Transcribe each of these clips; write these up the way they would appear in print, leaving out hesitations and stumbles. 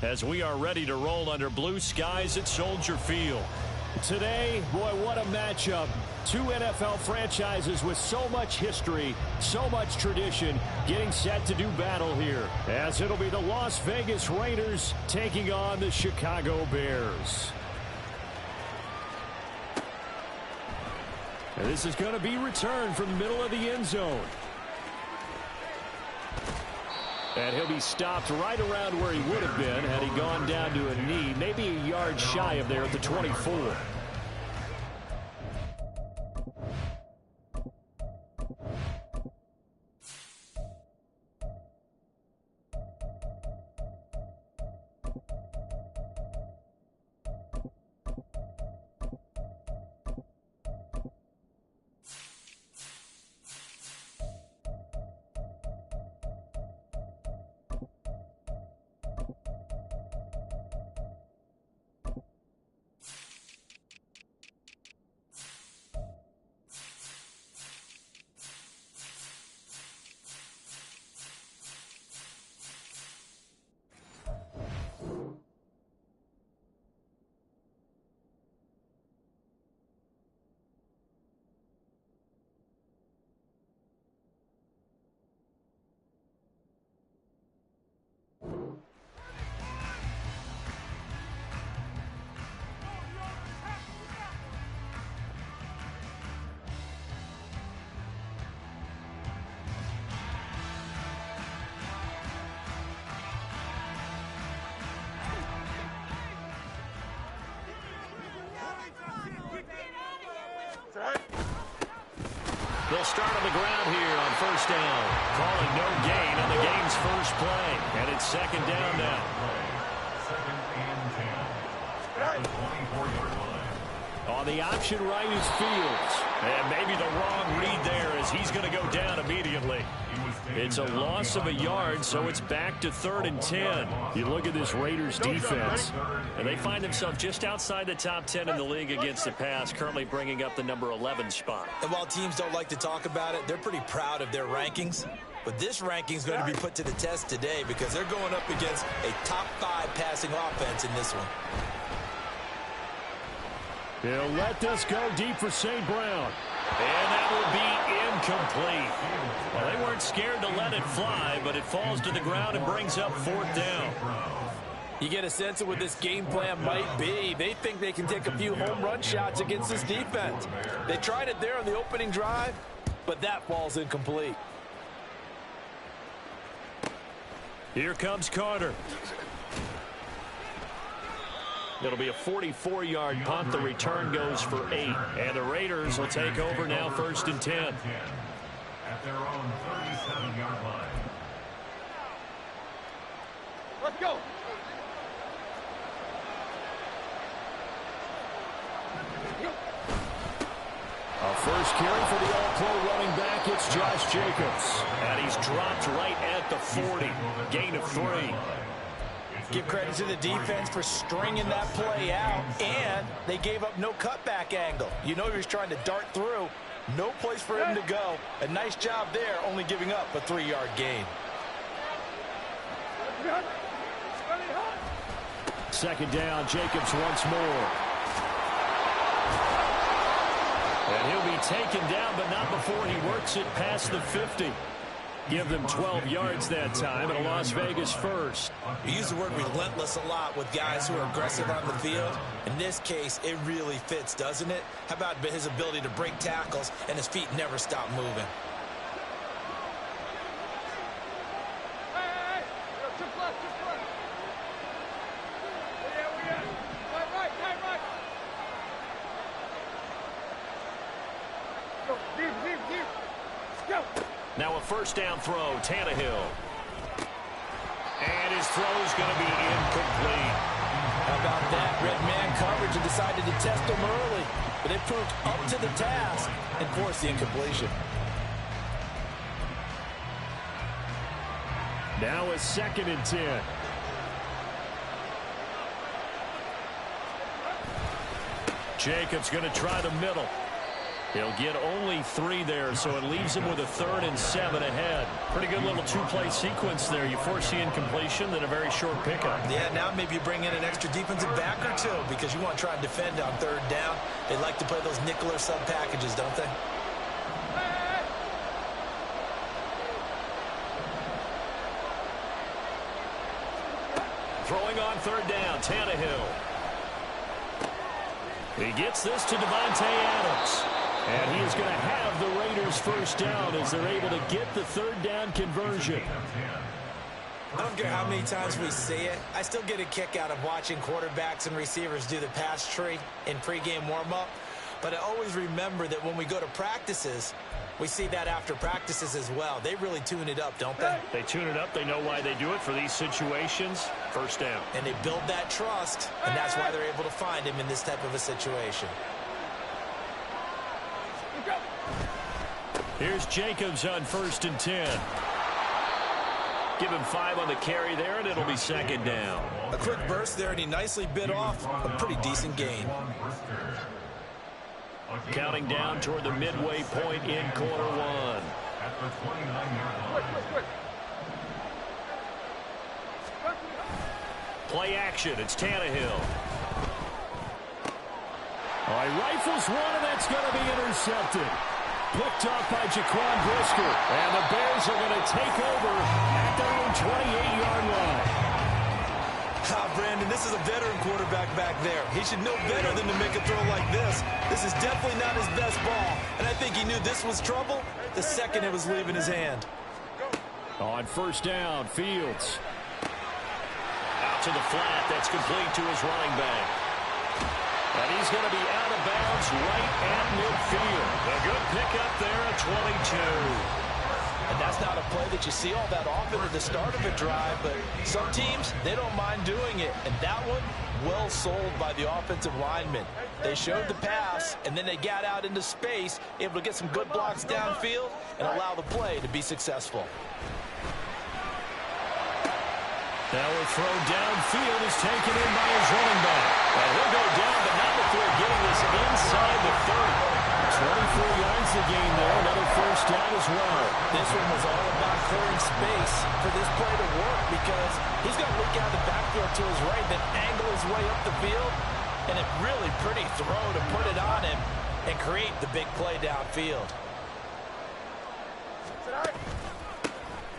as we are ready to roll under blue skies at Soldier Field. Today, boy, what a matchup. Two NFL franchises with so much history, so much tradition, getting set to do battle here, as it'll be the Las Vegas Raiders taking on the Chicago Bears. And this is going to be returned from the middle of the end zone. And he'll be stopped right around where he would have been had he gone down to a knee, maybe a yard shy of there at the 24. They'll start on the ground here on first down. Calling no gain on the game's first play. And it's second down now. Second and 10. At the 24-yard line. On the option right is Fields. And maybe the wrong read there as he's going to go down immediately. It's a loss of a yard, so it's back to 3rd and 10. You look at this Raiders defense, and they find themselves just outside the top 10 in the league against the pass, currently bringing up the number 11 spot. And while teams don't like to talk about it, they're pretty proud of their rankings. But this ranking is going to be put to the test today because they're going up against a top 5 passing offense in this one. He'll let this go deep for St. Brown. And that will be incomplete. Well, they weren't scared to let it fly, but it falls to the ground and brings up 4th down. You get a sense of what this game plan might be. They think they can take a few home run shots against this defense. They tried it there on the opening drive, but that falls incomplete. Here comes Carter. It'll be a 44-yard punt. The return goes for 8. And the Raiders will take over now 1st and 10. At their own 37-yard line. Let's go. A first carry for the all-pro running back. It's Josh Jacobs. And he's dropped right at the 40. Gain of 3. Give credit to the defense for stringing that play out, and they gave up no cutback angle. You know he was trying to dart through. No place for him to go. A nice job there, only giving up a 3-yard gain. Second down, Jacobs once more. And he'll be taken down, but not before he works it past the 50. Give them 12 yards that time, and a Las Vegas first. We use the word relentless a lot with guys who are aggressive on the field. In this case, it really fits, doesn't it? How about his ability to break tackles and his feet never stop moving? Now a first down throw, Tannehill. And his throw is going to be incomplete. How about that? Red man coverage and decided to test him early. But they proved up to the task and forced the incompletion. Now a 2nd and 10. Jacobs going to try the middle. He'll get only 3 there, so it leaves him with a 3rd and 7 ahead. Pretty good little 2-play sequence there. You force the incompletion, then a very short pickup. Yeah, now maybe you bring in an extra defensive back or 2 because you want to try and defend on 3rd down. They like to play those nickel or sub packages, don't they? Throwing on 3rd down, Tannehill. He gets this to Devontae Adams. And he is going to have the Raiders first down as they're able to get the 3rd down conversion. I don't care how many times we see it. I still get a kick out of watching quarterbacks and receivers do the pass tree in pregame warm-up. But I always remember that when we go to practices, we see that after practices as well. They really tune it up, don't they? They tune it up. They know why they do it for these situations. First down. And they build that trust, and that's why they're able to find him in this type of a situation. Here's Jacobs on 1st and 10. Give him 5 on the carry there, and it'll be 2nd down. A quick burst there, and he nicely bit off a pretty decent gain. Counting down toward the midway point in quarter 1. Play action. It's Tannehill. All right, rifles one, and that's going to be intercepted. Picked off by Jaquan Brisker. And the Bears are going to take over at their own 28-yard line. Brandon, this is a veteran quarterback back there. He should know better than to make a throw like this. This is definitely not his best ball. And I think he knew this was trouble the second it was leaving his hand. On 1st down, Fields. Out to the flat. That's complete to his running back. And he's going to be out of bounds right at midfield. A good pickup there at 22. And that's not a play that you see all that often at the start of a drive, but some teams, they don't mind doing it. And that one, well sold by the offensive lineman. They showed the pass, and then they got out into space, able to get some good blocks downfield and allow the play to be successful. Now a throw downfield is taken in by his running back. And he'll go down, but not before getting this inside the 30. 24 yards the gain there. Another first down as well. This one was all about clearing space for this play to work because he's going to look out the backfield to his right, then angle his way up the field. And a really pretty throw to put it on him and create the big play downfield.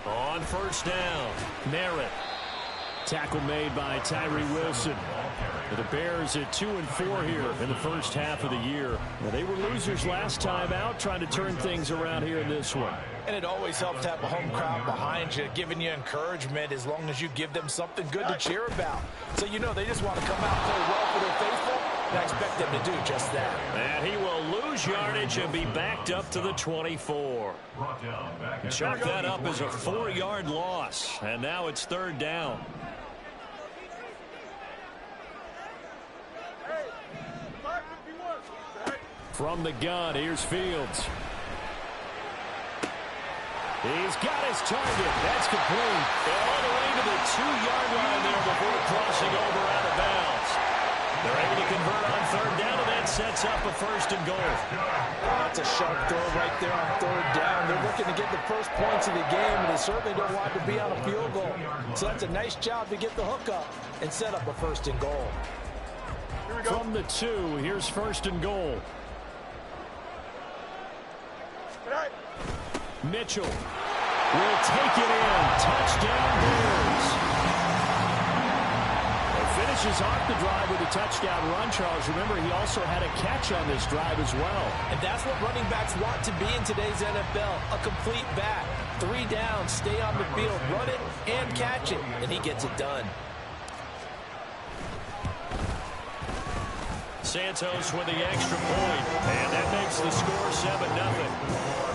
On 1st down, Merritt. Tackle made by Tyree Wilson. The Bears at 2-4 here in the first half of the year. Well, they were losers last time out, trying to turn things around here in this one. And it always helps to have a home crowd behind you, giving you encouragement as long as you give them something good to cheer about. So you know they just want to come out and play well for their faithful, and I expect them to do just that. And he will lose yardage and be backed up to the 24. Chalk that up as a 4-yard loss, and now it's 3rd down. From the gun, here's Fields. He's got his target. That's complete. And all the way to the 2-yard line there before crossing over out of bounds. They're able to convert on 3rd down, and that sets up a 1st and goal. That's a sharp throw right there on 3rd down. They're looking to get the first points of the game, and they certainly don't want to be on a field goal. So that's a nice job to get the hook up and set up a 1st and goal. From the 2, here's 1st and goal. Mitchell will take it in. Touchdown Bears. Finishes off the drive with a touchdown run, Charles. Remember, he also had a catch on this drive as well. And that's what running backs want to be in today's NFL. A complete back. 3 downs, stay on the field, run it and catch it. And he gets it done. Santos with the extra point. And that makes the score 7-0.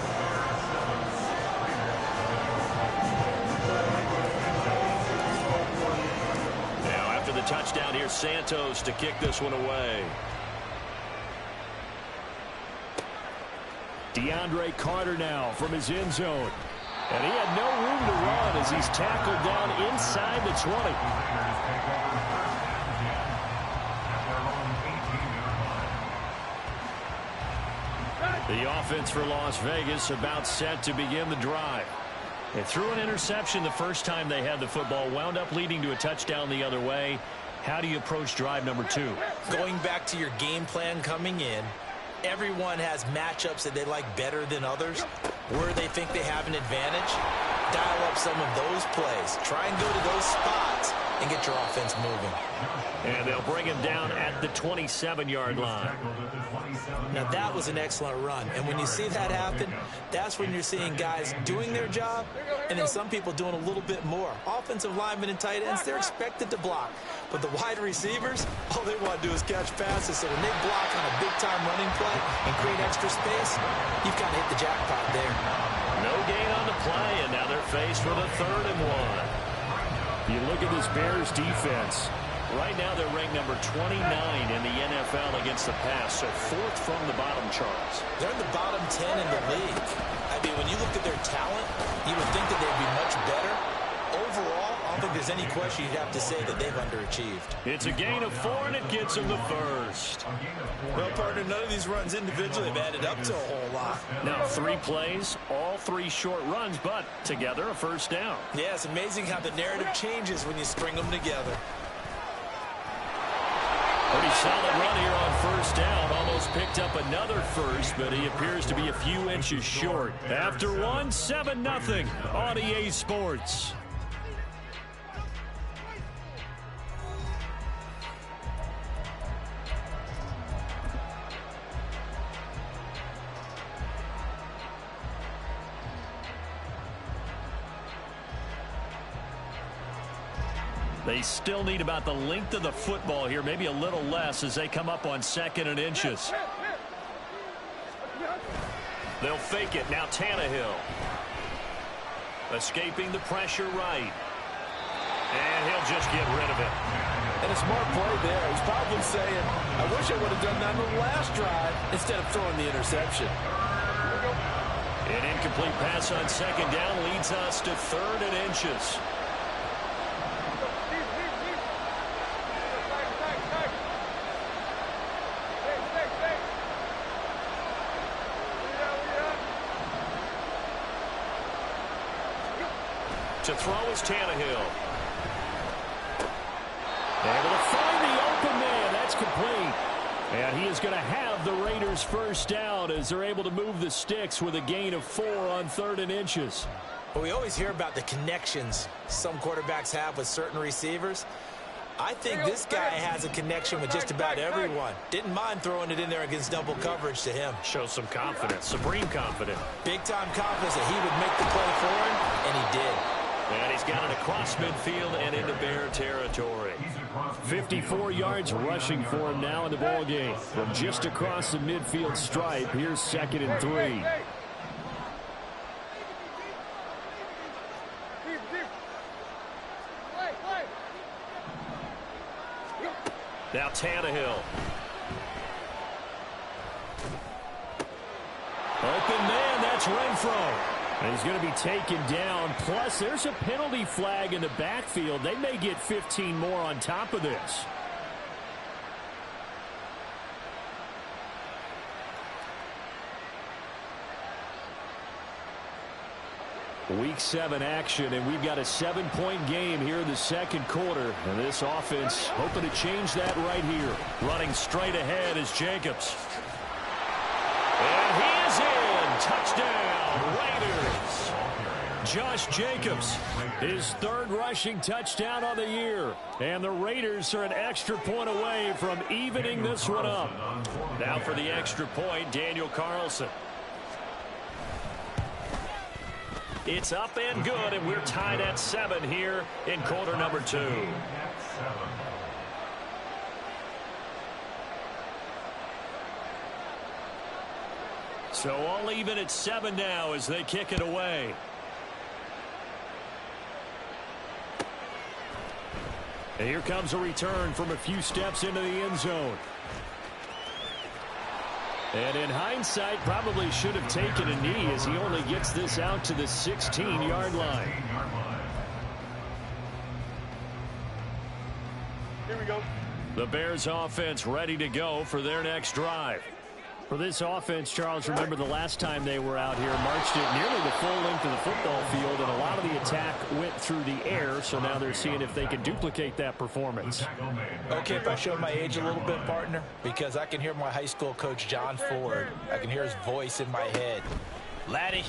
The touchdown here, Santos to kick this one away. DeAndre Carter now from his end zone. And he had no room to run as he's tackled down inside the 20. The offense for Las Vegas about set to begin the drive. They threw an interception the first time they had the football, wound up leading to a touchdown the other way. How do you approach drive number 2? Going back to your game plan coming in, everyone has matchups that they like better than others, where they think they have an advantage. Dial up some of those plays. Try and go to those spots and get your offense moving. And they'll bring him down at the 27-yard line. Now, that was an excellent run. And when you see that happen, that's when you're seeing guys doing their job and then some people doing a little bit more. Offensive linemen and tight ends, they're expected to block. But the wide receivers, all they want to do is catch passes. So when they block on a big-time running play and create extra space, you've got to hit the jackpot there. No gain on the play, and now they're faced with a 3rd and 1. You look at this Bears defense. Right now they're ranked number 29 in the NFL against the pass, so 4th from the bottom charts. They're in the bottom 10 in the league. I mean, when you look at their talent, you would think that they'd be much better. Overall, I don't think there's any question you'd have to say that they've underachieved. It's a gain of 4, and it gets them the first. Well, partner, none of these runs individually have added up to a whole lot. Now 3 plays, all 3 short runs, but together a first down. Yeah, it's amazing how the narrative changes when you string them together. Pretty solid run here on first down. Almost picked up another first, but he appears to be a few inches short. After 1, 7-0 on EA Sports. They still need about the length of the football here, maybe a little less as they come up on 2nd and inches. They'll fake it. Now Tannehill. Escaping the pressure right. And he'll just get rid of it. And a smart play there. He's probably saying, I wish I would have done that on the last drive instead of throwing the interception. An incomplete pass on 2nd down leads us to 3rd and inches. To throw is Tannehill. Able to find the open man. That's complete. And he is going to have the Raiders first down as they're able to move the sticks with a gain of 4 on 3rd and inches. Well, we always hear about the connections some quarterbacks have with certain receivers. I think this guy has a connection with just about everyone. Didn't mind throwing it in there against double coverage to him. Shows some confidence, supreme confidence. Big-time confidence that he would make the play for him, and he did. And he's got it across midfield and into Bear territory. 54 yards rushing for him now in the ball game. From just across the midfield stripe, here's 2nd and 3. Now Tannehill. Open man, that's Renfro. And he's going to be taken down. Plus, there's a penalty flag in the backfield. They may get 15 more on top of this. Week 7 action, and we've got a 7-point game here in the 2nd quarter. And this offense hoping to change that right here. Running straight ahead is Jacobs. And he is in. Touchdown, Raiders. Josh Jacobs, his 3rd rushing touchdown on the year. And the Raiders are an extra point away from evening this one up. Now for the extra point, Daniel Carlson. It's up and good, and we're tied at 7 here in quarter number 2. So all even at 7 now as they kick it away. And here comes a return from a few steps into the end zone. And in hindsight, probably should have taken a knee as he only gets this out to the 16-yard line. Here we go. The Bears offense ready to go for their next drive. For this offense, Charles, remember the last time they were out here, marched it nearly the full length of the football field, and a lot of the attack went through the air, so now they're seeing if they can duplicate that performance. Okay, if I show my age a little bit, partner, because I can hear my high school coach, John Ford. I can hear his voice in my head. Laddie,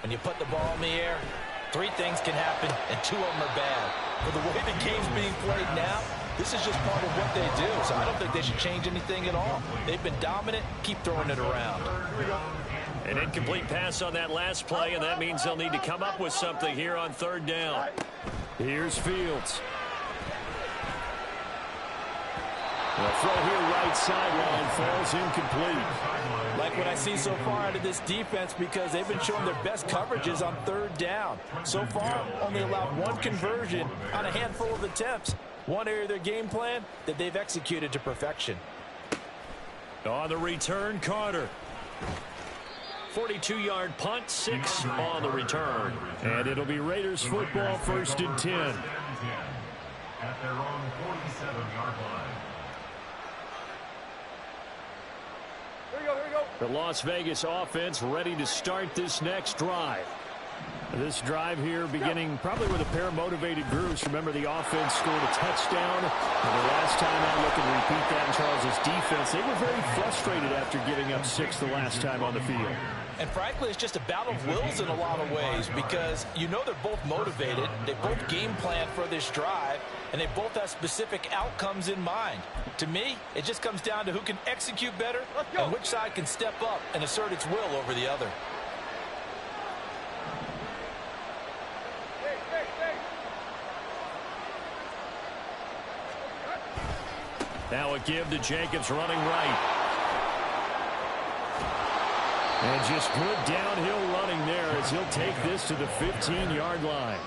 when you put the ball in the air, 3 things can happen, and 2 of them are bad. But the way the game's being played now, this is just part of what they do, so I don't think they should change anything at all. They've been dominant. Keep throwing it around. An incomplete pass on that last play, and that means they'll need to come up with something here on 3rd down. Here's Fields. The throw here right sideline falls incomplete. Like what I see so far out of this defense, because they've been showing their best coverages on 3rd down. So far, only allowed 1 conversion on a handful of attempts. One area of their game plan that they've executed to perfection. On the return, Carter. 42-yard punt, 6 on the return. And it'll be Raiders football, 1st and 10. At their own 47-yard line. The Las Vegas offense ready to start this next drive. This drive here beginning probably with a pair of motivated groups. Remember, the offense scored a touchdown. And the last time I look and repeat that in Charles's defense, they were very frustrated after giving up 6 the last time on the field. And frankly, it's just a battle of wills in a lot of ways, because you know they're both motivated. They both game plan for this drive, and they both have specific outcomes in mind. To me, it just comes down to who can execute better and which side can step up and assert its will over the other. Now a give to Jacobs running right. And just good downhill running there as he'll take this to the 15-yard line.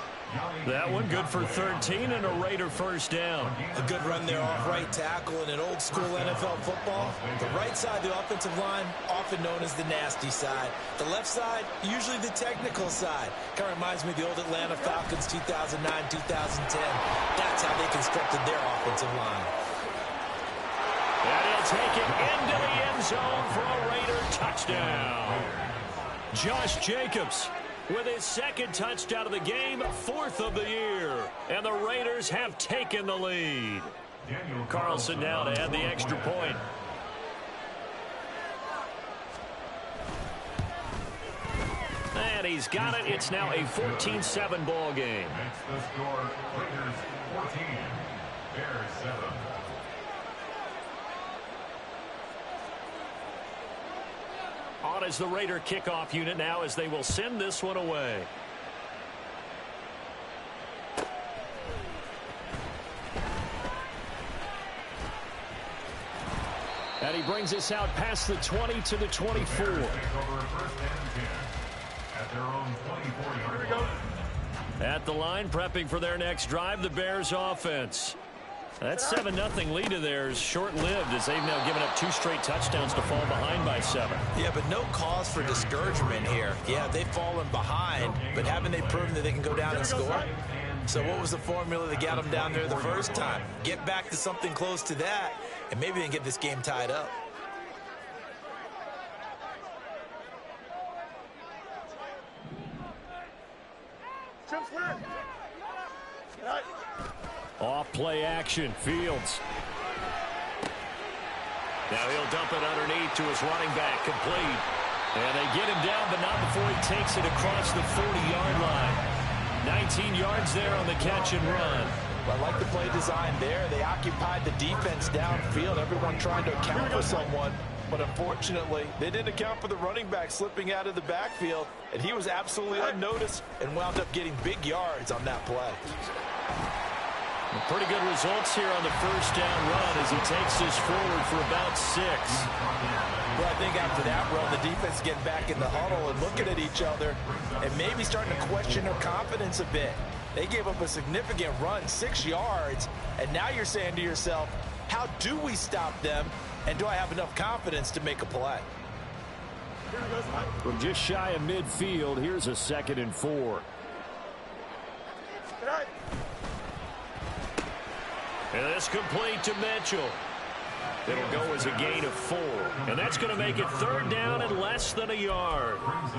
That one good for 13 and a Raider 1st down. A good run there off right tackle in an old school NFL football. The right side of the offensive line, often known as the nasty side. The left side, usually the technical side. Kind of reminds me of the old Atlanta Falcons 2009-2010. That's how they constructed their offensive line. And he'll take it into the end zone for a Raider touchdown. Josh Jacobs with his 2nd touchdown of the game, 4th of the year. And the Raiders have taken the lead. Carlson now to add the extra point. And he's got it. It's now a 14-7 ball game. Makes the score Raiders 14, Bears 7. On is the Raider kickoff unit now as they will send this one away. And he brings us out past the 20 to the 24. At the line, prepping for their next drive, the Bears offense. That 7-0 lead of theirs short-lived as they've now given up 2 straight touchdowns to fall behind by 7. Yeah, but no cause for discouragement here. Yeah, they've fallen behind, but haven't they proven that they can go down and score? So what was the formula that got them down there the first time? Get back to something close to that, and maybe they can get this game tied up. Off play action, Fields. Now he'll dump it underneath to his running back, complete. And they get him down, but not before he takes it across the 40-yard line. 19 yards there on the catch and run. Well, I like the play design there. They occupied the defense downfield, everyone trying to account for someone. But unfortunately, they didn't account for the running back slipping out of the backfield, and he was absolutely unnoticed and wound up getting big yards on that play. Pretty good results here on the 1st down run as he takes this forward for about 6. Well, I think after that run, the defense is getting back in the huddle and looking at each other and maybe starting to question their confidence a bit. They gave up a significant run, 6 yards, and now you're saying to yourself, how do we stop them, and do I have enough confidence to make a play? From just shy of midfield, here's a 2nd and 4. And this complete to Mitchell. It'll go as a gain of 4. And that's going to make it 3rd down and less than a yard.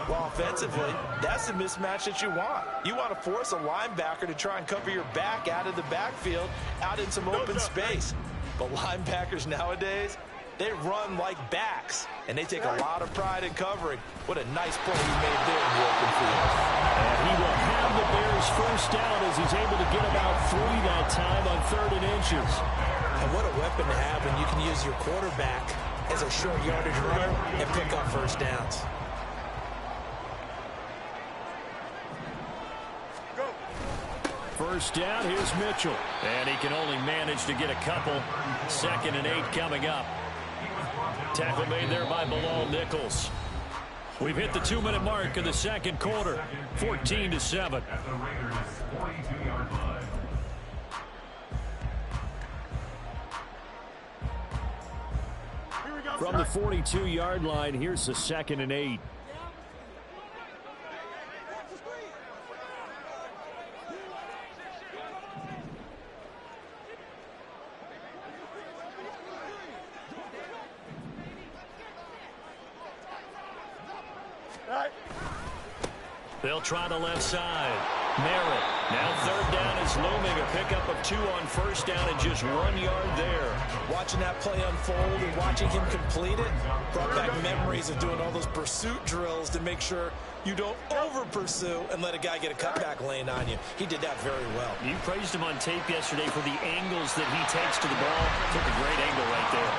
Well, offensively, that's the mismatch that you want. You want to force a linebacker to try and cover your back out of the backfield, out in some open space. But linebackers nowadays, they run like backs, and they take a lot of pride in covering. What a nice play he made there in the open field. And he will have the Bears 1st down as he's able to get about 3 that time on 3rd and inches. And what a weapon to have when you can use your quarterback as a short yardage runner and pick up 1st downs. First down, here's Mitchell. And he can only manage to get a couple. 2nd and 8 coming up. Tackle made there by Bilal Nichols. We've hit the 2-minute mark in the 2nd quarter. 14-7. At the Raiders' 42-yard line. From the 42-yard line, here's the 2nd and 8. They'll try the left side. Merritt. Now 3rd down is looming. A pickup of 2 on 1st down and just 1 yard there. Watching that play unfold and watching him complete it brought back memories of doing all those pursuit drills to make sure you don't over-pursue and let a guy get a cutback lane on you. He did that very well. You praised him on tape yesterday for the angles that he takes to the ball. Took a great angle right there.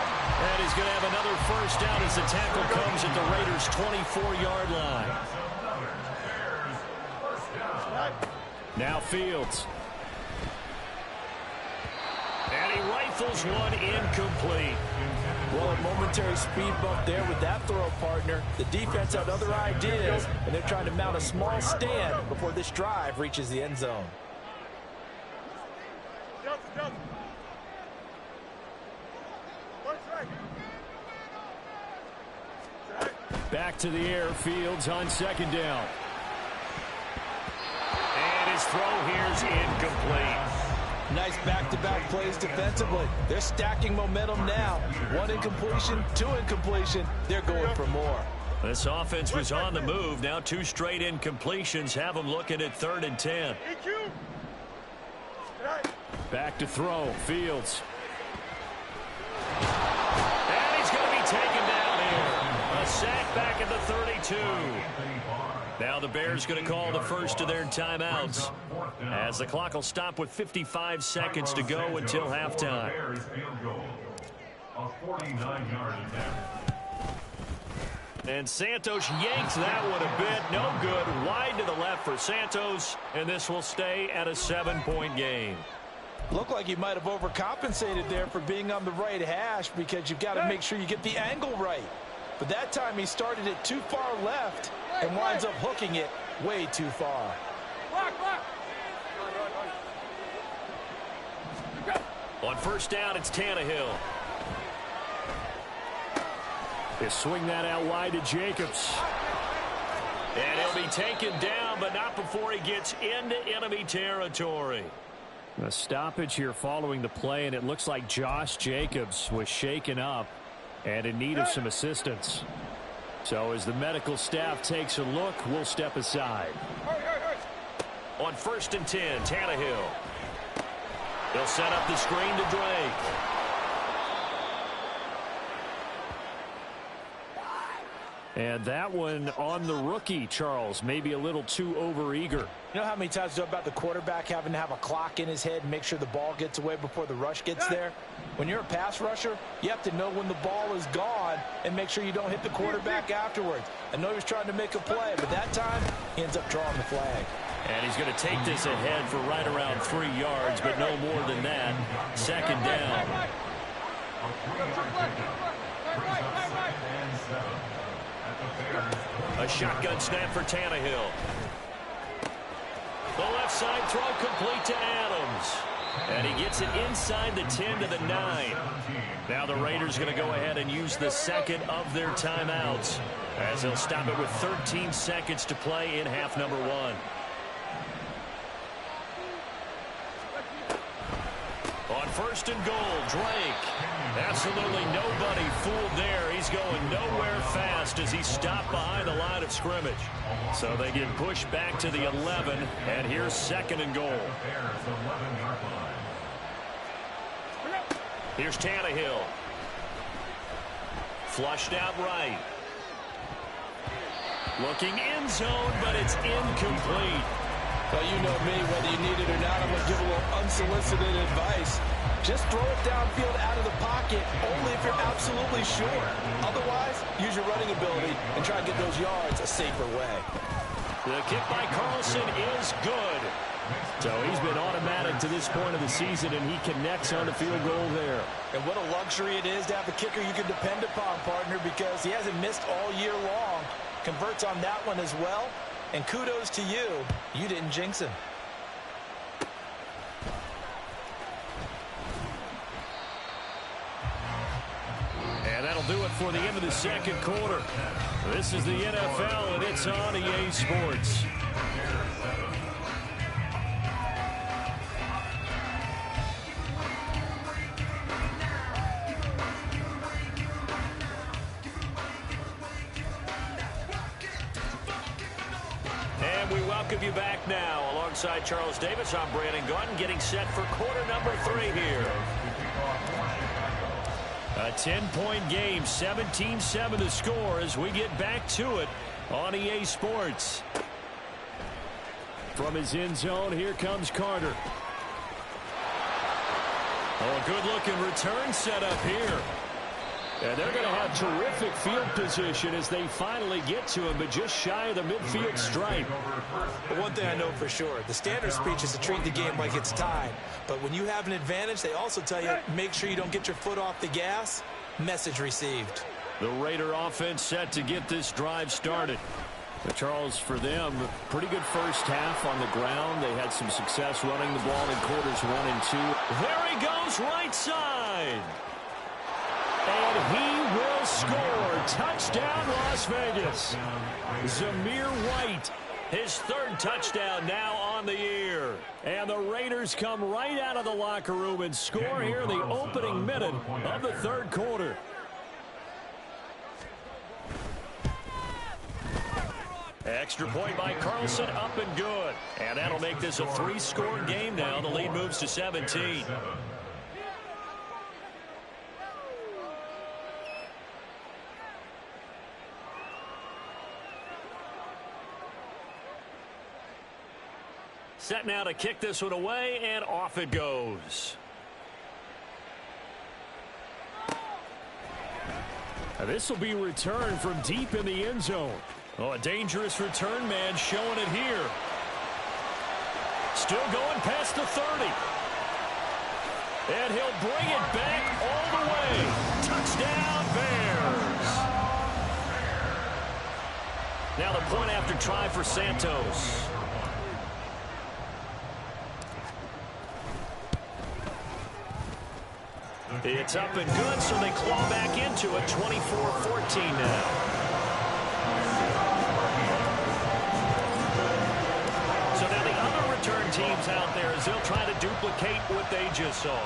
And he's going to have another 1st down as the tackle comes at the Raiders' 24-yard line. Now Fields. And he rifles one incomplete. Well, a momentary speed bump there with that throw, partner. The defense had other ideas, and they're trying to mount a small stand before this drive reaches the end zone. Back to the air. Fields on 2nd down. And his throw here's incomplete. Nice back-to-back plays defensively. They're stacking momentum now. 1 incompletion, 2 incompletion. They're going for more. This offense was on the move. Now 2 straight incompletions have them looking at 3rd and 10. Back to throw. Fields. And he's going to be taken down here. A sack back at the 32. Now the Bears going to call the first of their timeouts as the clock will stop with 55 seconds to go until halftime. And Santos yanks that one a bit. No good. Wide to the left for Santos, and this will stay at a 7-point game. Looked like he might have overcompensated there for being on the right hash because you've got to make sure you get the angle right. But that time he started it too far left and winds up hooking it way too far. On 1st down, it's Tannehill. They swing that out wide to Jacobs. And he'll be taken down, but not before he gets into enemy territory. A stoppage here following the play, and it looks like Josh Jacobs was shaken up and in need of some assistance. So as the medical staff takes a look, we'll step aside. On 1st and 10, Tannehill. They'll set up the screen to Drake. And that one on the rookie, Charles, maybe a little too overeager. You know how many times we talk about the quarterback having to have a clock in his head and make sure the ball gets away before the rush gets there? When you're a pass rusher, you have to know when the ball is gone and make sure you don't hit the quarterback afterwards. I know he's trying to make a play, but that time he ends up drawing the flag. And he's going to take this ahead for right around 3 yards, but no more than that. 2nd down. A shotgun snap for Tannehill. The left side throw complete to Adams. And he gets it inside the 10 to the 9. Now the Raiders going to go ahead and use the 2nd of their timeouts as they'll stop it with 13 seconds to play in half number 1. On first and goal. Drake. Absolutely nobody fooled there. He's going nowhere fast as he stopped behind the line of scrimmage. So they get pushed back to the 11, and here's second and goal. Here's Tannehill. Flushed out right. Looking end zone, but it's incomplete. Well, you know me, whether you need it or not, I'm going to give a little unsolicited advice. Just throw it downfield out of the pocket, only if you're absolutely sure. Otherwise, use your running ability and try to get those yards a safer way. The kick by Carlson is good. So he's been automatic to this point of the season, and he connects on the field goal there. And what a luxury it is to have a kicker you can depend upon, partner, because he hasn't missed all year long. Converts on that one as well. And kudos to you. You didn't jinx him. And that'll do it for the end of the second quarter. This is the NFL, and it's on EA Sports. And we welcome you back now. Alongside Charles Davis, I'm Brandon Gaudin, getting set for quarter number 3 here. A 10-point game, 17-7 the score as we get back to it on EA Sports. From his end zone, here comes Carter. Oh, a good-looking return set up here. And they're going to have terrific field position as they finally get to him, but just shy of the midfield stripe. But one thing I know for sure, the standard speech is to treat the game like it's tied. But when you have an advantage, they also tell you, make sure you don't get your foot off the gas. Message received. The Raider offense set to get this drive started. But Charles, for them, pretty good first half on the ground. They had some success running the ball in quarters 1 and 2. There he goes, right side. And he will score. Touchdown, Las Vegas. Zamir White, his 3rd touchdown now on the year. And the Raiders come right out of the locker room and score here in the opening minute of the 3rd quarter. Extra point by Carlson, up and good. And that'll make this a 3-score game now. The lead moves to 17. Set now to kick this one away, and off it goes. This will be returned from deep in the end zone. Oh, a dangerous return man showing it here. Still going past the 30. And he'll bring it back all the way. Touchdown, Bears. Now the point after try for Santos. It's up and good, so they claw back into it, 24-14 now. So now the other return teams out there as they'll try to duplicate what they just saw.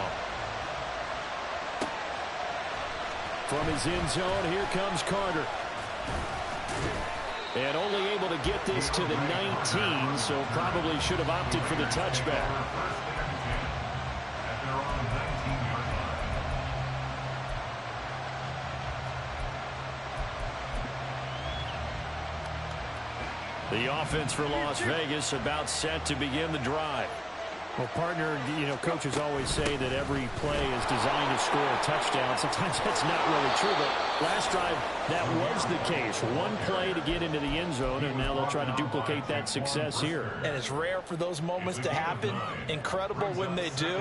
From his end zone, here comes Carter. And only able to get this to the 19, so probably should have opted for the touchback. The offense for Las Vegas about set to begin the drive. Well, partner, you know, coaches always say that every play is designed to score a touchdown. Sometimes that's not really true, but last drive, that was the case. One play to get into the end zone, and now they'll try to duplicate that success here. And it's rare for those moments to happen. Incredible when they do.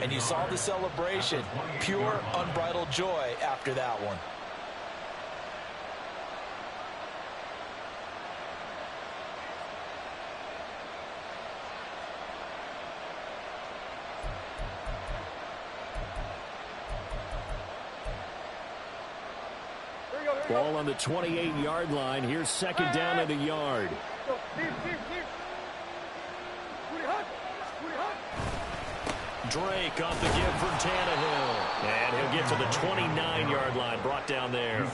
And you saw the celebration. Pure, unbridled joy after that one. Ball on the 28-yard line. Here's second down at a yard. Drake off the give for Tannehill. And he'll get to the 29-yard line, brought down there.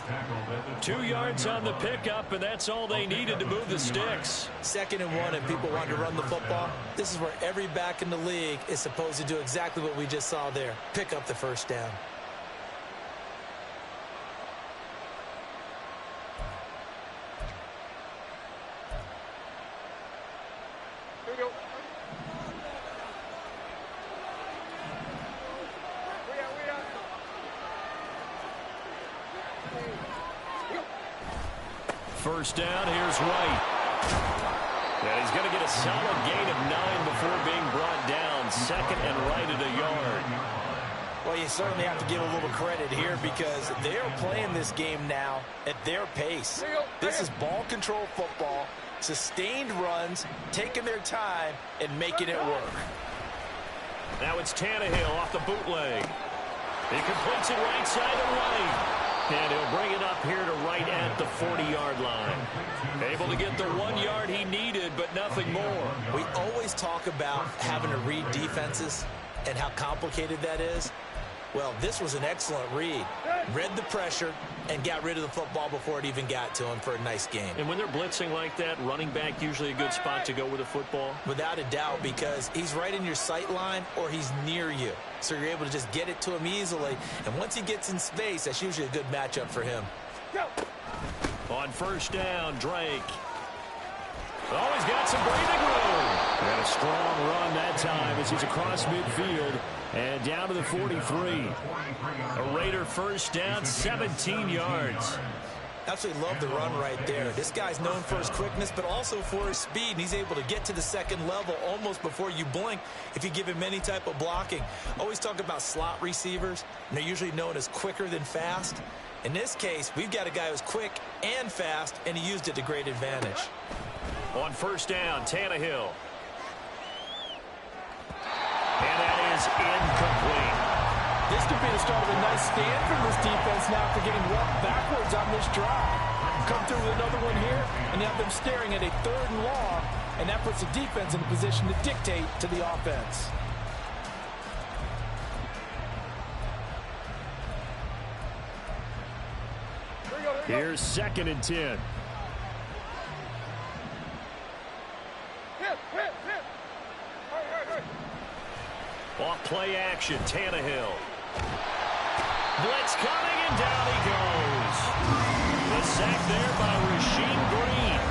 2 yards on the pickup, and that's all they needed to move the sticks. 2nd and 1, and people want to run the football. This is where every back in the league is supposed to do exactly what we just saw there. Pick up the first down. First down, here's White. And he's going to get a solid gain of 9 before being brought down. 2nd and right at a yard. Well, you certainly have to give a little credit here because they are playing this game now at their pace. This is ball control football, sustained runs, taking their time, and making it work. Now it's Tannehill off the bootleg. He completes it right side to right. And he'll bring it up here to right at the 40-yard line. Able to get the 1 yard he needed, but nothing more. We always talk about having to read defenses and how complicated that is. Well, this was an excellent read. Read the pressure and got rid of the football before it even got to him for a nice game. And when they're blitzing like that, running back usually a good spot to go with the football? Without a doubt, because he's right in your sight line or he's near you. So you're able to just get it to him easily. And once he gets in space, that's usually a good matchup for him. On first down, Drake. Oh, he's got some breathing room. And a strong run that time as he's across midfield and down to the 43. A Raider first down, 17 yards. Absolutely love the run right there. This guy's known for his quickness, but also for his speed. And he's able to get to the 2nd level almost before you blink if you give him any type of blocking. Always talk about slot receivers, and they're usually known as quicker than fast. In this case, we've got a guy who's quick and fast, and he used it to great advantage. On first down, Tannehill. And that is incomplete. This could be the start of a nice stand from this defense now after getting walked backwards on this drive. Come through with another one here, and you have them staring at a 3rd and long, and that puts the defense in a position to dictate to the offense. Here's 2nd and 10. Off play action, Tannehill. Blitz coming, and down he goes. The sack there by Rasheem Green.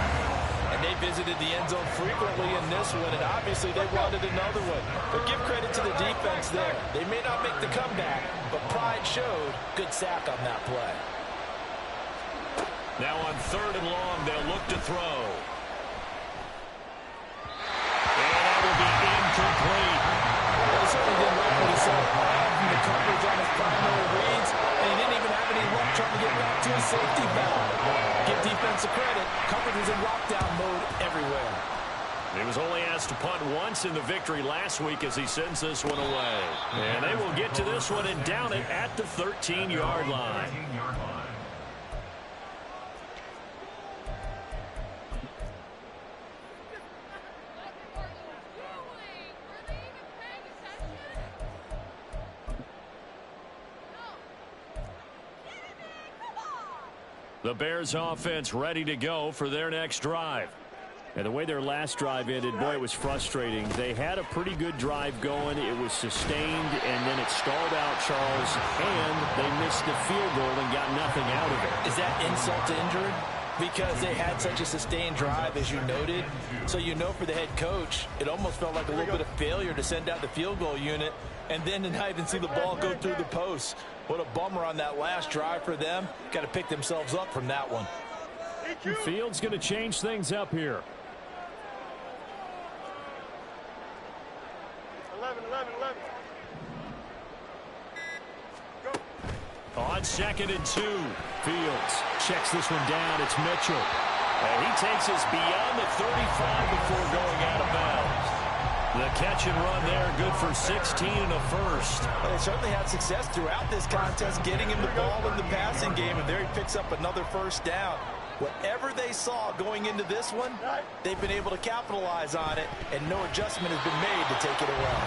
And they visited the end zone frequently in this one, and obviously they wanted another one. But give credit to the defense there. They may not make the comeback, but pride showed. Good sack on that play. Now on 3rd and long, they'll look to throw. And that will be incomplete. He certainly didn't like what he saw from the coverage on his primary reads, and he didn't even have any luck trying to get back to his safety valve. Give defense credit. Coverage was in lockdown mode everywhere. He was only asked to punt once in the victory last week as he sends this one away. And they will get to this one and down it at the 13-yard line. The Bears offense ready to go for their next drive. And the way their last drive ended, boy, it was frustrating. They had a pretty good drive going. It was sustained, and then it stalled out, Charles, and they missed the field goal and got nothing out of it. Is that insult to injury? Because they had such a sustained drive, as you noted. So you know for the head coach, it almost felt like a little bit of failure to send out the field goal unit and then to not even see the ball go through the post. What a bummer on that last drive for them. Got to pick themselves up from that one. Fields going to change things up here. 11. On 2nd and 2, Fields checks this one down. It's Mitchell. And he takes us beyond the 35 before going out of bounds. The catch and run there, good for 16 and a first. Well, they certainly had success throughout this contest, getting him the ball in the passing game, and there he picks up another first down. Whatever they saw going into this one, they've been able to capitalize on it, and no adjustment has been made to take it away.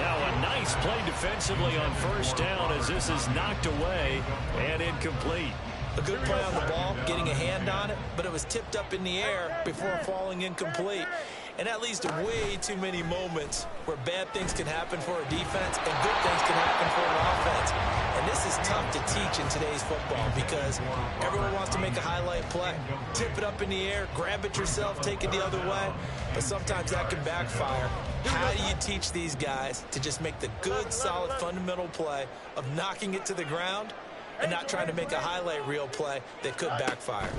Now a nice play defensively on first down as this is knocked away and incomplete. A good play on the ball, getting a hand on it, but it was tipped up in the air before falling incomplete. And that leads to way too many moments where bad things can happen for a defense and good things can happen for an offense. And this is tough to teach in today's football because everyone wants to make a highlight play. Tip it up in the air, grab it yourself, take it the other way. But sometimes that can backfire. How do you teach these guys to just make the good, solid, fundamental play of knocking it to the ground and not trying to make a highlight reel play that could backfire?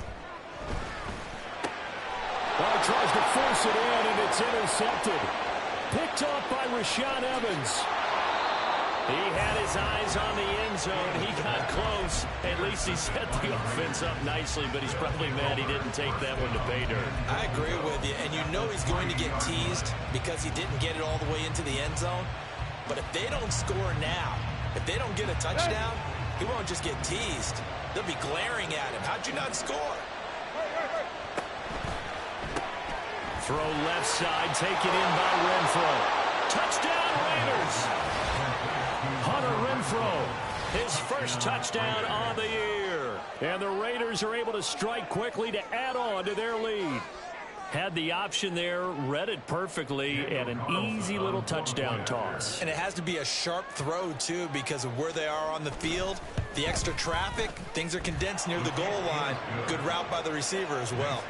Well, tries to force it in, and it's intercepted. Picked off by Rashaan Evans. He had his eyes on the end zone. He got close. At least he set the offense up nicely, but he's probably mad he didn't take that one to pay dirt. I agree with you, and you know he's going to get teased because he didn't get it all the way into the end zone. But if they don't score now, if they don't get a touchdown, he won't just get teased. They'll be glaring at him. How'd you not score? Throw left side, taken in by Renfro. Touchdown, Raiders! Hunter Renfro, his first touchdown on the year. And the Raiders are able to strike quickly to add on to their lead. Had the option there, read it perfectly, and an easy little touchdown toss. And it has to be a sharp throw, too, because of where they are on the field. The extra traffic, things are condensed near the goal line. Good route by the receiver as well.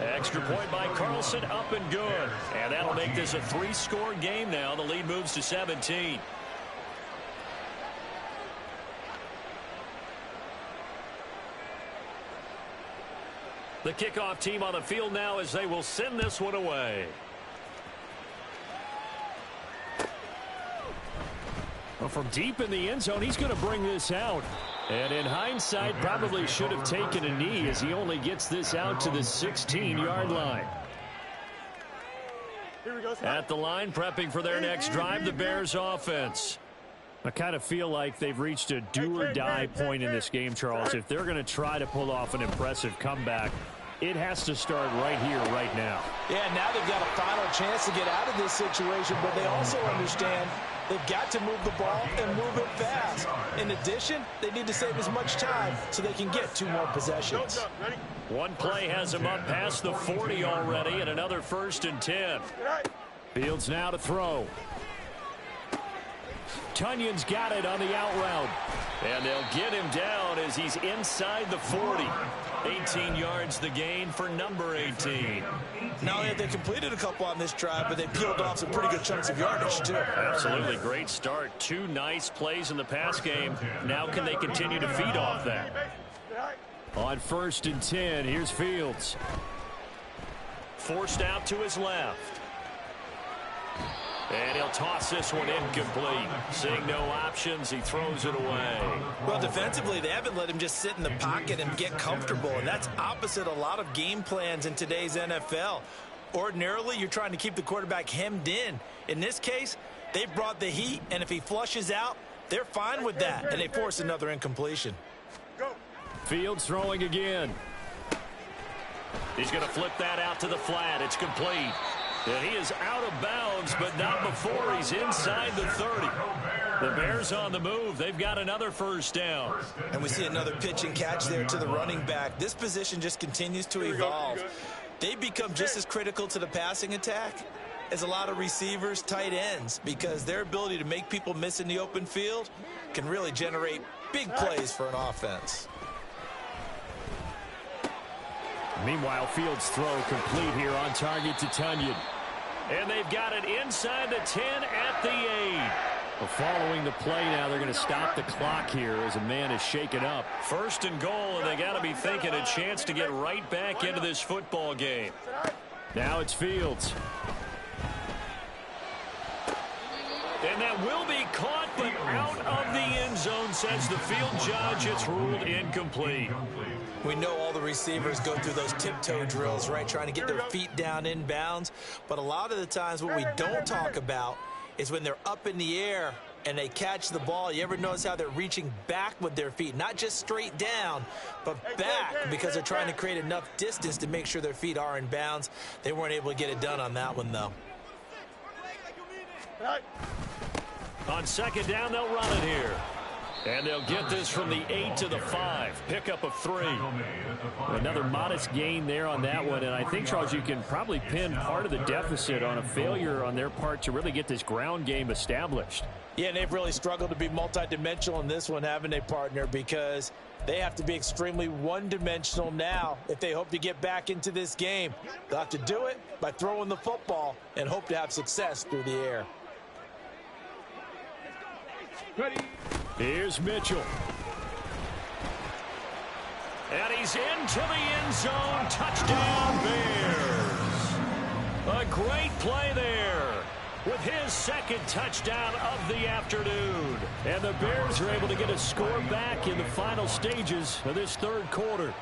Extra point by Carlson, up and good. And that'll make this a 3-score game now. The lead moves to 17. The kickoff team on the field now as they will send this one away. Well, from deep in the end zone, he's going to bring this out. And in hindsight, probably should have taken a knee as he only gets this out to the 16-yard line. At the line, prepping for their next drive, the Bears offense. I kind of feel like they've reached a do-or-die point in this game, Charles. If they're going to try to pull off an impressive comeback, it has to start right here, right now. Yeah, now they've got a final chance to get out of this situation, but they also understand they've got to move the ball and move it fast. In addition, they need to save as much time so they can get 2 more possessions. One play has him up past the 40 already, and another 1st and 10. Fields now to throw. Tunyon's got it on the out route. And they'll get him down as he's inside the 40. 18 yards the gain for number 18. Now they completed a couple on this drive, but they peeled off some pretty good chunks of yardage, too. Absolutely great start. 2 nice plays in the pass game. Now can they continue to feed off that? On 1st and 10, here's Fields. Forced out to his left. And he'll toss this one incomplete. Seeing no options, he throws it away. Well, defensively, they haven't let him just sit in the pocket and get comfortable, and that's opposite a lot of game plans in today's NFL. Ordinarily, you're trying to keep the quarterback hemmed in. In this case, they brought the heat, and if he flushes out, they're fine with that, and they force another incompletion. Fields throwing again. He's going to flip that out to the flat. It's complete. And he is out of bounds, but not before he's inside the 30. The Bears on the move. They've got another 1st down. And we see another pitch and catch there to the running back. This position just continues to evolve. They become just as critical to the passing attack as a lot of receivers, tight ends, because their ability to make people miss in the open field can really generate big plays for an offense. Meanwhile, Fields' throw complete here on target to Tunyon. And they've got it inside the 10 at the 8. Well, following the play now, they're going to stop the clock here as a man is shaken up. 1st and goal, and they got to be thinking a chance to get right back into this football game. Now it's Fields. And that will be caught, but out of the end zone, says the field judge. It's ruled incomplete. We know all the receivers go through those tiptoe drills, right, trying to get their feet down inbounds. But a lot of the times what we don't talk about is when they're up in the air and they catch the ball, you ever notice how they're reaching back with their feet? Not just straight down, but back, because they're trying to create enough distance to make sure their feet are in bounds. They weren't able to get it done on that one, though. On second down, they'll run it here. And they'll get this from the 8 to the 5. Pickup of 3. Another modest gain there on that one. And I think, Charles, you can probably pin part of the deficit on a failure on their part to really get this ground game established. Yeah, and they've really struggled to be multidimensional in this one, haven't they, partner? Because they have to be extremely one-dimensional now if they hope to get back into this game. They'll have to do it by throwing the football and hope to have success through the air. Here's Mitchell. And he's into the end zone. Touchdown, Bears. A great play there with his second touchdown of the afternoon. And the Bears are able to get a score back in the final stages of this third quarter.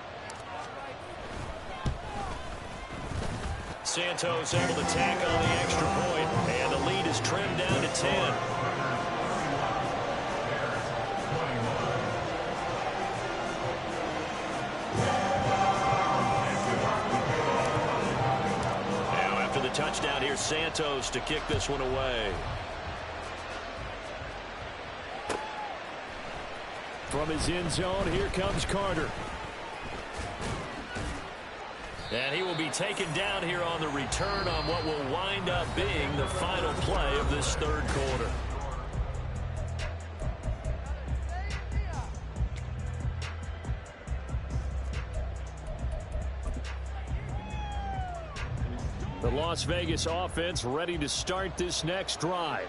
Santos able to tack on the extra point, and the lead is trimmed down to 10. Touchdown here, Santos to kick this one away. From his end zone, here comes Carter. And he will be taken down here on the return on what will wind up being the final play of this third quarter. The Las Vegas offense ready to start this next drive.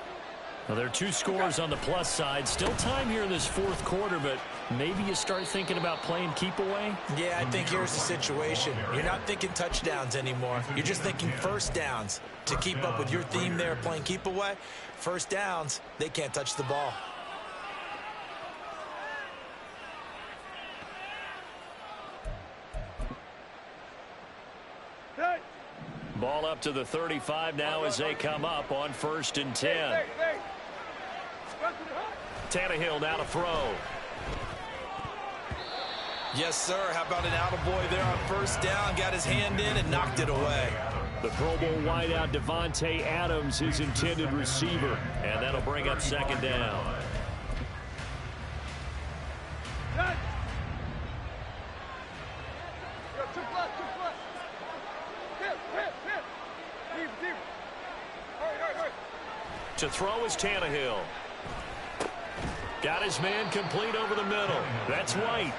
Now, there are 2 scores on the plus side. Still time here in this fourth quarter, but maybe you start thinking about playing keep away? Yeah, I think here's the situation. You're not thinking touchdowns anymore. You're just thinking first downs. To keep up with your theme there, playing keep away, first downs, they can't touch the ball. Ball up to the 35 now as they come up on 1st and 10. Tannehill now to throw. Yes, sir. How about an attaboy there on first down? Got his hand in and knocked it away. The Pro Bowl wideout Devontae Adams, his intended receiver. And that'll bring up second down. To throw is Tannehill. Got his man complete over the middle. That's White.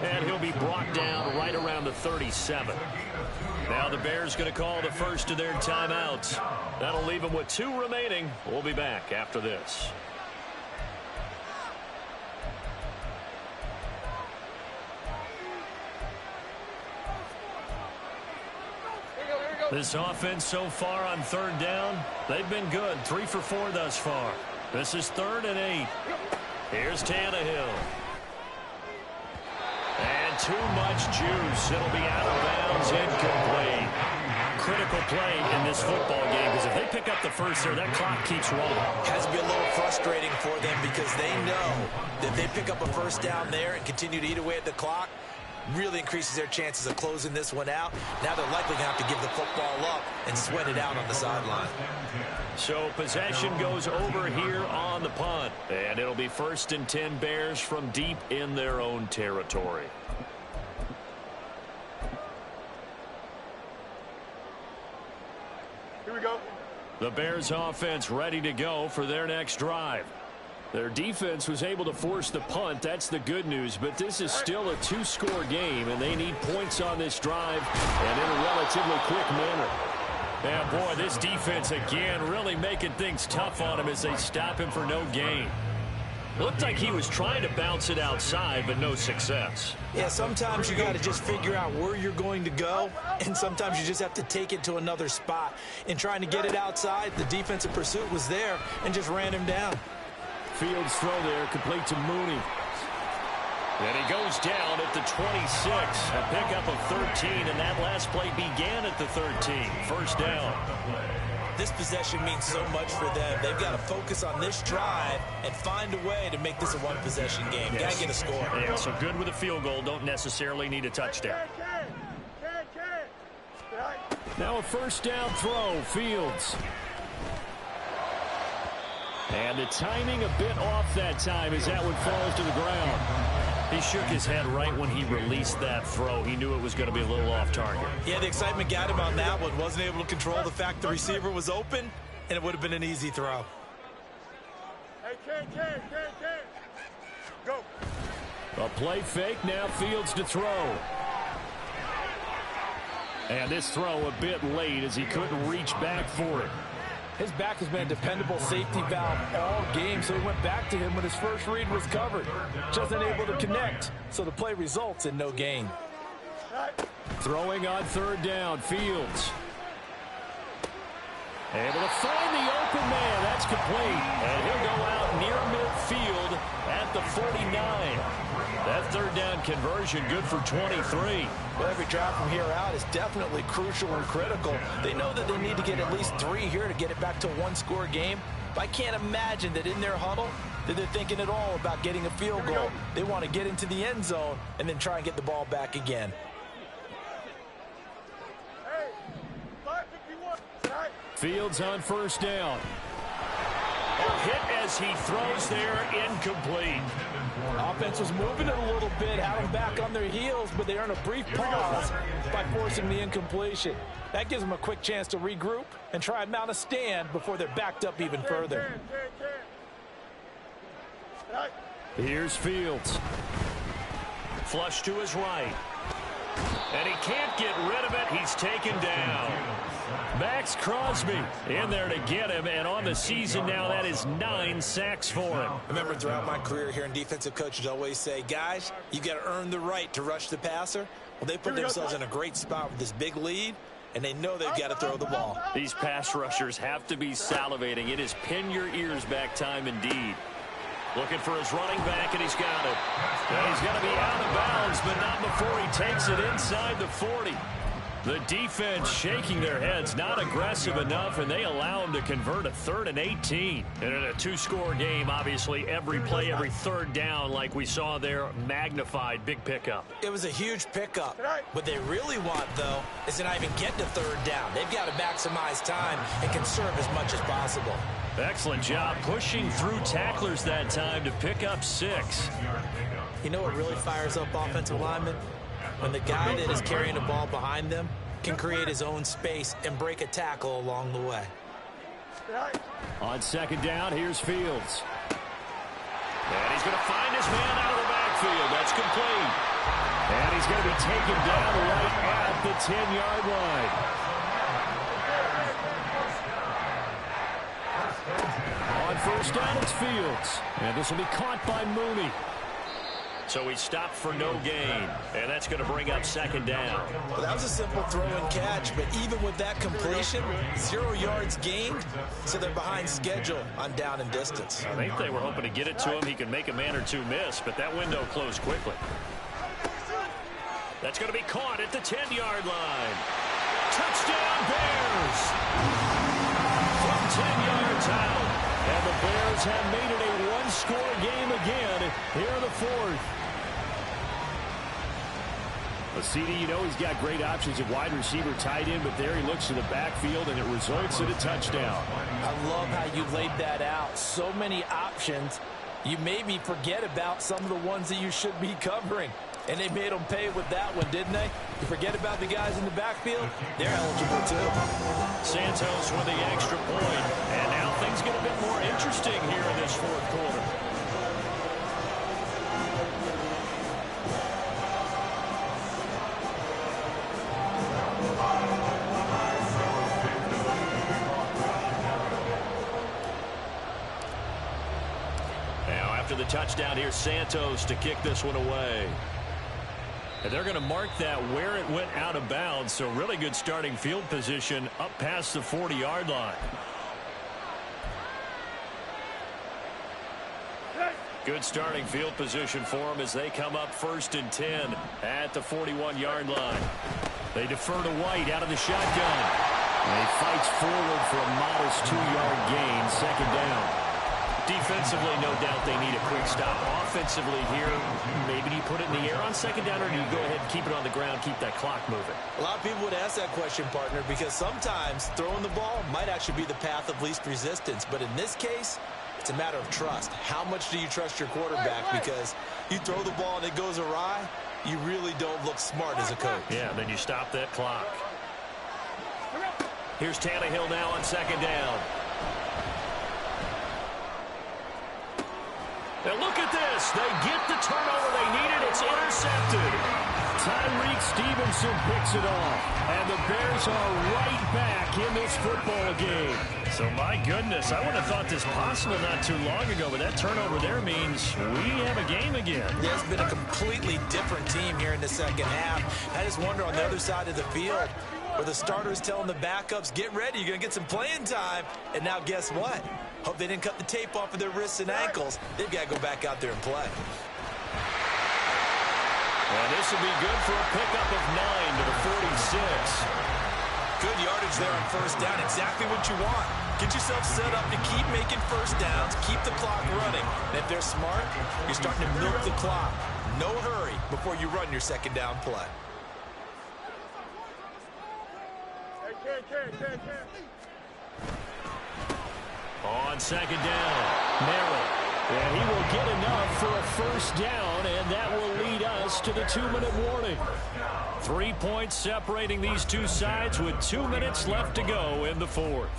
And he'll be brought down right around the 37. Now the Bears going to call the first of their timeouts. That'll leave them with 2 remaining. We'll be back after this. This offense so far on third down, they've been good. 3 for 4 thus far. This is 3rd and 8. Here's Tannehill. And too much juice. It'll be out of bounds, incomplete. Critical play in this football game, because if they pick up the first there, that clock keeps rolling. Has to be a little frustrating for them, because they know that if they pick up a first down there and continue to eat away at the clock, really increases their chances of closing this one out. Now they're likely going to have to give the football up and sweat it out on the sideline. So possession goes over here on the punt. And it'll be 1st and 10 Bears from deep in their own territory. Here we go. The Bears offense ready to go for their next drive. Their defense was able to force the punt. That's the good news. But this is still a 2-score game, and they need points on this drive and in a relatively quick manner. Yeah, boy, this defense again really making things tough on him as they stop him for no gain. Looked like he was trying to bounce it outside, but no success. Yeah, sometimes you got to just figure out where you're going to go, and sometimes you just have to take it to another spot. In trying to get it outside, the defensive pursuit was there and just ran him down. Fields throw there, complete to Mooney. And he goes down at the 26. A pickup of 13, and that last play began at the 13. First down. This possession means so much for them. They've got to focus on this drive and find a way to make this a one-possession game. Yes. Got to get a score. Yeah, so good with a field goal. Don't necessarily need a touchdown. Now a first down throw. Fields. And the timing a bit off that time as that one falls to the ground. He shook his head right when he released that throw. He knew it was going to be a little off target. Yeah, the excitement got him on that one. Wasn't able to control the fact the receiver was open, and it would have been an easy throw. Hey, go. A play fake, now Fields to throw. And this throw a bit late as he couldn't reach back for it. His back has been a dependable safety valve all game, so he went back to him when his first read was covered. Just unable to connect, so the play results in no gain. Throwing on third down, Fields. Able to find the open man. That's complete. And he'll go out near midfield at the 49. That third down conversion good for 23. Well, every drive from here out is definitely crucial and critical. They know that they need to get at least 3 here to get it back to a one-score game. But I can't imagine that in their huddle that they're thinking at all about getting a field goal. They want to get into the end zone and then try and get the ball back again. Fields on first down. A hit as he throws there, incomplete. Offense was moving it a little bit, had them back on their heels, but they earn a brief pause by forcing the incompletion. That gives them a quick chance to regroup and try and mount a stand before they're backed up even further. Here's Fields. Flush to his right. And he can't get rid of it. He's taken down. Max Crosby in there to get him, and on the season now, that is 9 sacks for him. I remember throughout my career here in defensive coaches always say, guys, you got to earn the right to rush the passer. Well, they put themselves in a great spot with this big lead, and they know they've got to throw the ball. These pass rushers have to be salivating. It is pin your ears back time indeed. Looking for his running back, and he's got it. And he's going to be out of bounds, but not before he takes it inside the 40. The defense shaking their heads, not aggressive enough, and they allow him to convert a 3rd and 18. And in a 2-score game, obviously, every play, every third down, like we saw there, magnified, big pickup. It was a huge pickup. What they really want, though, is to not even get to third down. They've got to maximize time and conserve as much as possible. Excellent job pushing through tacklers that time to pick up 6. You know what really fires up offensive linemen? When the guy that is carrying the ball behind them can create his own space and break a tackle along the way. On second down, here's Fields. And he's going to find his man out of the backfield. That's complete. And he's going to be taken down right at the 10-yard line. On first down, it's Fields. And this will be caught by Mooney. So he stopped for no gain, and that's going to bring up second down. Well, that was a simple throw and catch, but even with that completion, 0 yards gained, so they're behind schedule on down and distance. I think they were hoping to get it to him. He could make a man or two miss, but that window closed quickly. That's going to be caught at the 10-yard line. Touchdown, Bears! From 10 yards out, and the Bears have made it a one-score game again here in the 4th. CD, you know he's got great options at wide receiver, tight end, but there he looks to the backfield, and it results in a touchdown. I love how you laid that out. So many options. You maybe forget about some of the ones that you should be covering. And they made them pay with that one, didn't they? You forget about the guys in the backfield, they're eligible too. Santos with the extra point, and now things get a bit more interesting here in this 4th quarter. Now after the touchdown, here's Santos to kick this one away. And they're going to mark that where it went out of bounds, so really good starting field position up past the 40-yard line. Good starting field position for them as they come up 1st and 10 at the 41-yard line. They defer to White out of the shotgun. And he fights forward for a modest 2-yard gain, 2nd down. Defensively, no doubt they need a quick stop. Offensively here, maybe do you put it in the air on 2nd down, or do you go ahead and keep it on the ground, keep that clock moving? A lot of people would ask that question, partner, because sometimes throwing the ball might actually be the path of least resistance. But in this case, it's a matter of trust. How much do you trust your quarterback? Because you throw the ball and it goes awry, you really don't look smart as a coach. Yeah, then you stop that clock. Here's Tannehill now on 2nd down. And look at this. They get the turnover they needed. It's intercepted. Tyreek Stevenson picks it off. And the Bears are right back in this football game. So, my goodness, I wouldn't have thought this possible not too long ago, but that turnover there means we have a game again. Yeah, it's been a completely different team here in the 2nd half. I just wonder on the other side of the field where the starters telling the backups, get ready, you're going to get some playing time. And now guess what? Hope they didn't cut the tape off of their wrists and ankles. They've got to go back out there and play. And this will be good for a pickup of 9 to the 46. Good yardage there on 1st down. Exactly what you want. Get yourself set up to keep making 1st downs, keep the clock running. And if they're smart, you're starting to milk the clock. No hurry before you run your 2nd down play. On 2nd down, Merrill. And he will get enough for a 1st down, and that will lead us to the 2-minute warning. 3 points separating these two sides with 2 minutes left to go in the 4th.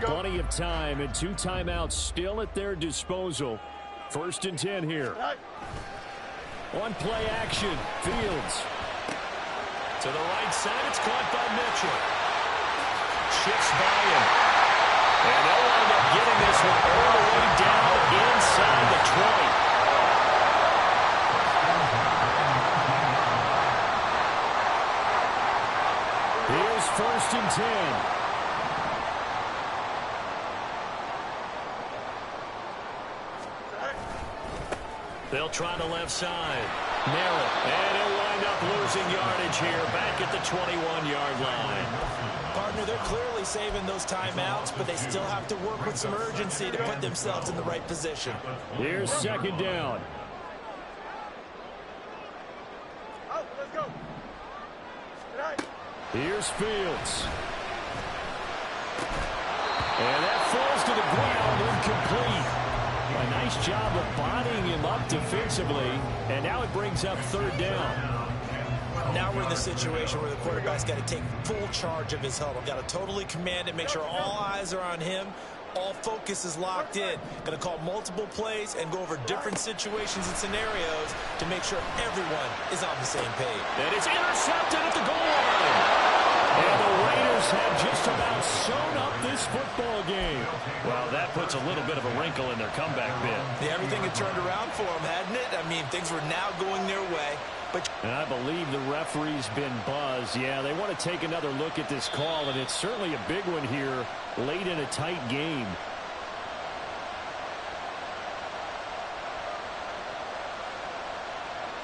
Plenty of time and 2 timeouts still at their disposal. 1st and 10 here. On play action, Fields. To the right side, it's caught by Mitchell. Shifts by him. And they'll wind up getting this one all the way down inside the 20. Here's 1st and 10. They'll try the left side. Merrill. And he'll wind up losing yardage here back at the 21-yard line. Partner, they're clearly saving those timeouts, but they still have to work with some urgency to put themselves in the right position. Here's 2nd down. Let's go. Here's Fields. And that falls to the ground incomplete. A nice job of bodying him up defensively, and now it brings up 3rd down. Now we're in the situation where the quarterback's got to take full charge of his huddle. Got to totally command it, make sure all eyes are on him. All focus is locked in. Going to call multiple plays and go over different situations and scenarios to make sure everyone is on the same page. And it's intercepted at the goal line. And the Raiders have just about sewn up this football game. Well, that puts a little bit of a wrinkle in their comeback bid. Yeah, everything had turned around for them, hadn't it? I mean, things were now going their way. And I believe the referee's been buzzed. Yeah, they want to take another look at this call, and it's certainly a big one here late in a tight game.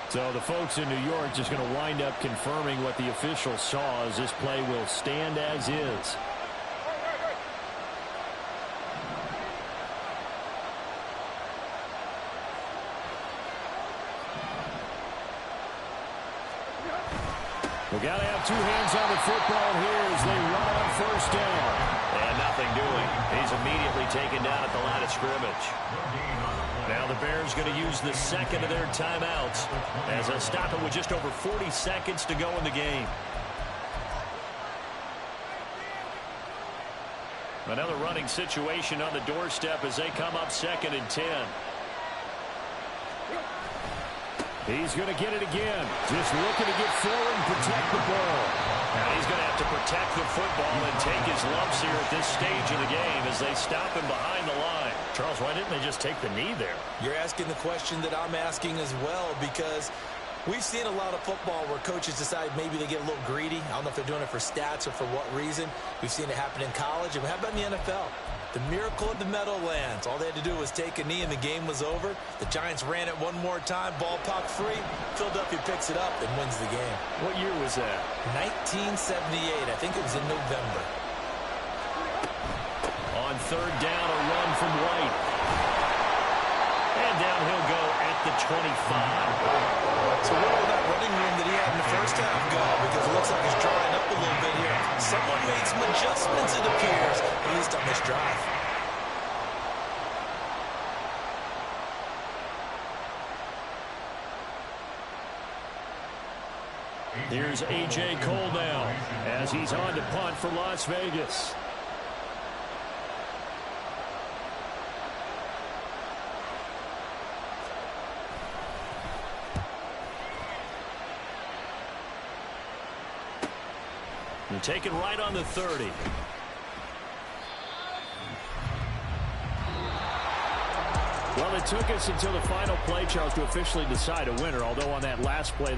So the folks in New York just going to wind up confirming what the official saw as this play will stand as is. We got to have 2 hands on the football here as they run on 1st down. And nothing doing. He's immediately taken down at the line of scrimmage. Now the Bears going to use the 2nd of their timeouts as they'll stop it with just over 40 seconds to go in the game. Another running situation on the doorstep as they come up 2nd and 10. He's going to get it again. Just looking to get forward and protect the ball. Now he's going to have to protect the football and take his lumps here at this stage of the game as they stop him behind the line. Charles, why didn't they just take the knee there? You're asking the question that I'm asking as well, because we've seen a lot of football where coaches decide maybe they get a little greedy. I don't know if they're doing it for stats or for what reason. We've seen it happen in college. And how about in the NFL? The miracle of the Meadowlands. All they had to do was take a knee and the game was over. The Giants ran it one more time. Ball popped free. Philadelphia picks it up and wins the game. What year was that? 1978. I think it was in November. On third down, a run from White. And down he'll go at the 25. So where will that running room that he had in the first half go? Because it looks like it's drying up a little bit here. Someone made some adjustments, it appears, at least on this drive. Here's A.J. Cole now as he's on to punt for Las Vegas. And taken right on the 30. Well, it took us until the final play, Charles, to officially decide a winner, although on that last play they